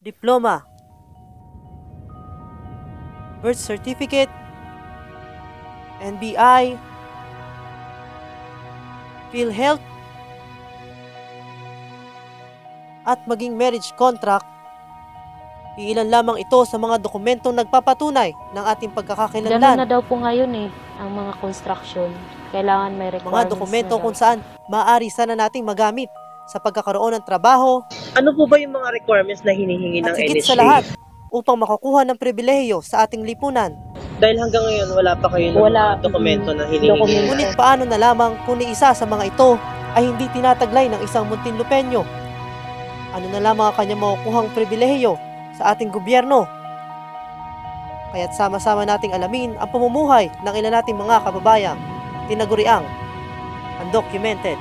diploma, birth certificate, NBI, PhilHealth, at maging marriage contract, iilan lamang ito sa mga dokumentong nagpapatunay ng ating Ganun pagkakakilanlan. na daw po ngayon ang mga construction. Kailangan may Mga requirements dokumento na daw. kung saan maaari sana nating magamit sa pagkakaroon ng trabaho Ano po ba yung mga requirements na hinihingi at ng higit sa NHA? lahat upang makakuha ng pribilehiyo sa ating lipunan. Dahil hanggang ngayon wala pa kayo ng Wala, mga dokumento na dokumento. hinihingi Ngunit na. paano na lamang kung ni isa sa mga ito ay hindi tinataglay ng isang Muntinlupeño? Ano na lamang ang kanyang makukuhang pribilehiyo sa ating gobyerno? Kaya't sama-sama nating alamin ang pamumuhay ng ilan nating mga kababayang tinaguriang undocumented.